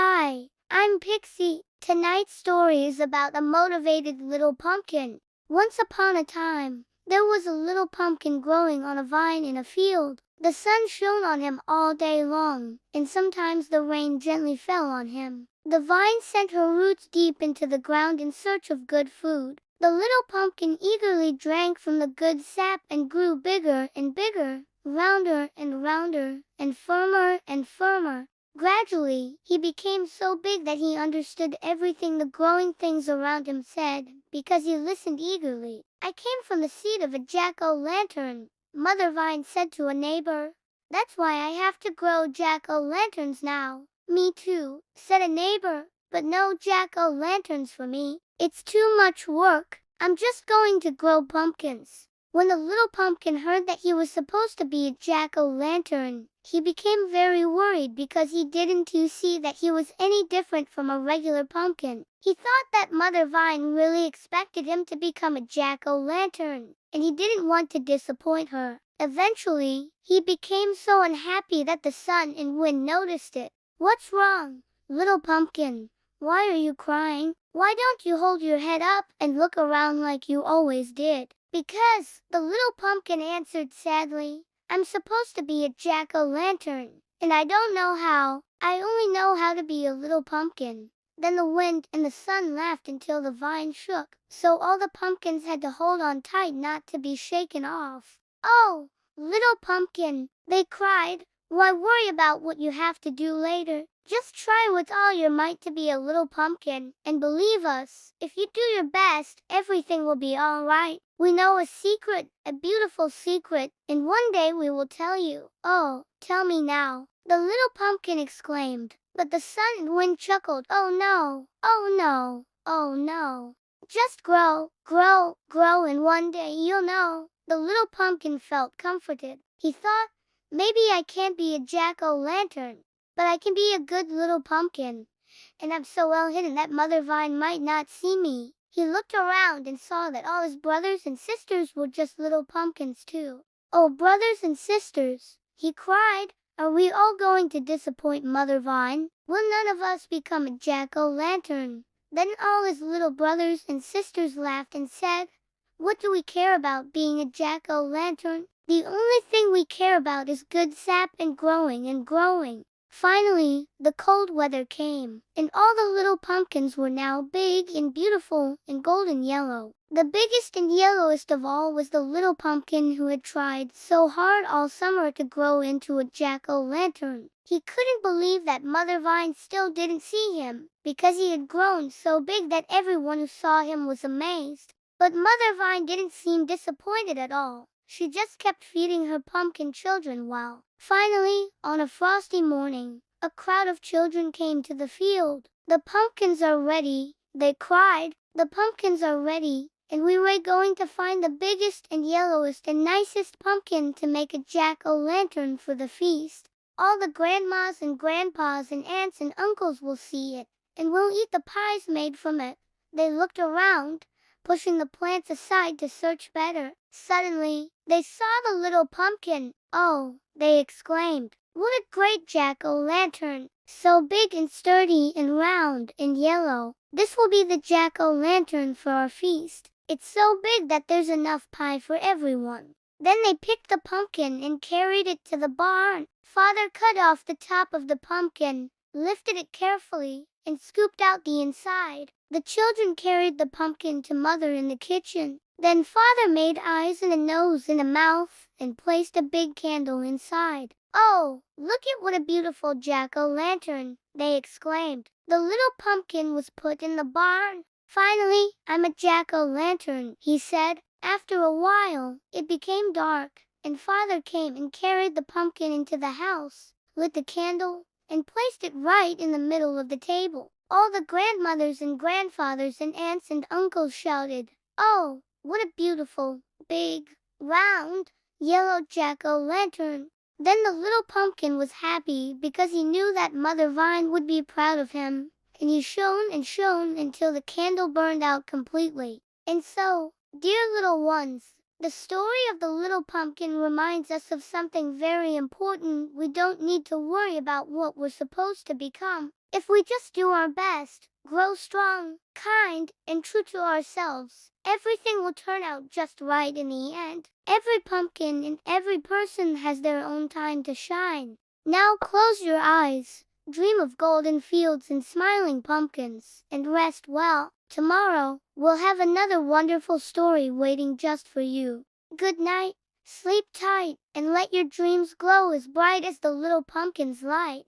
Hi, I'm Pixie. Tonight's story is about a motivated little pumpkin. Once upon a time, there was a little pumpkin growing on a vine in a field. The sun shone on him all day long, and sometimes the rain gently fell on him. The vine sent her roots deep into the ground in search of good food. The little pumpkin eagerly drank from the good sap and grew bigger and bigger, rounder and rounder, and firmer and firmer. Gradually, he became so big that he understood everything the growing things around him said, because he listened eagerly. I came from the seed of a jack-o'-lantern, Mother Vine said to a neighbor. That's why I have to grow jack-o'-lanterns now. Me too, said a neighbor, but no jack-o'-lanterns for me. It's too much work. I'm just going to grow pumpkins. When the little pumpkin heard that he was supposed to be a jack-o'-lantern, he became very worried because he didn't see that he was any different from a regular pumpkin. He thought that Mother Vine really expected him to become a jack-o'-lantern, and he didn't want to disappoint her. Eventually, he became so unhappy that the sun and wind noticed it. What's wrong, little pumpkin? Why are you crying? Why don't you hold your head up and look around like you always did? Because, the little pumpkin answered sadly, I'm supposed to be a jack-o'-lantern, and I don't know how. I only know how to be a little pumpkin. Then the wind and the sun laughed until the vine shook, so all the pumpkins had to hold on tight not to be shaken off. Oh, little pumpkin, they cried, why worry about what you have to do later? Just try with all your might to be a little pumpkin, and believe us, if you do your best, everything will be all right. We know a secret, a beautiful secret, and one day we will tell you. Oh, tell me now, the little pumpkin exclaimed. But the sun and wind chuckled. Oh no, oh no, oh no. Just grow, grow, grow, and one day you'll know. The little pumpkin felt comforted. He thought, maybe I can't be a jack-o'-lantern, but I can be a good little pumpkin, and I'm so well hidden that Mother Vine might not see me. He looked around and saw that all his brothers and sisters were just little pumpkins too. Oh, brothers and sisters, he cried, are we all going to disappoint Mother Vine? Will none of us become a jack-o'-lantern? Then all his little brothers and sisters laughed and said, what do we care about being a jack-o'-lantern? The only thing we care about is good sap and growing and growing. Finally, the cold weather came, and all the little pumpkins were now big and beautiful and golden yellow. The biggest and yellowest of all was the little pumpkin who had tried so hard all summer to grow into a jack-o'-lantern. He couldn't believe that Mother Vine still didn't see him, because he had grown so big that everyone who saw him was amazed. But Mother Vine didn't seem disappointed at all. She just kept feeding her pumpkin children while, finally, on a frosty morning, a crowd of children came to the field. The pumpkins are ready, they cried. The pumpkins are ready, and we were going to find the biggest and yellowest and nicest pumpkin to make a jack-o'-lantern for the feast. All the grandmas and grandpas and aunts and uncles will see it, and we'll eat the pies made from it. They looked around, pushing the plants aside to search better. Suddenly, they saw the little pumpkin. Oh, they exclaimed, what a great jack-o'-lantern, so big and sturdy and round and yellow. This will be the jack-o'-lantern for our feast. It's so big that there's enough pie for everyone. Then they picked the pumpkin and carried it to the barn. Father cut off the top of the pumpkin, lifted it carefully, and scooped out the inside. The children carried the pumpkin to Mother in the kitchen. Then Father made eyes and a nose and a mouth, and placed a big candle inside. Oh, look at what a beautiful jack-o'-lantern, they exclaimed. The little pumpkin was put in the barn. Finally, I'm a jack-o'-lantern, he said. After a while, it became dark, and Father came and carried the pumpkin into the house, lit the candle, and placed it right in the middle of the table. All the grandmothers and grandfathers and aunts and uncles shouted, oh, what a beautiful, big, round, yellow jack-o'-lantern. Then the little pumpkin was happy because he knew that Mother Vine would be proud of him, and he shone and shone until the candle burned out completely. And so, dear little ones, the story of the little pumpkin reminds us of something very important. We don't need to worry about what we're supposed to become. If we just do our best, grow strong, kind, and true to ourselves, everything will turn out just right in the end. Every pumpkin and every person has their own time to shine. Now close your eyes, dream of golden fields and smiling pumpkins, and rest well. Tomorrow, we'll have another wonderful story waiting just for you. Good night, sleep tight, and let your dreams glow as bright as the little pumpkin's light.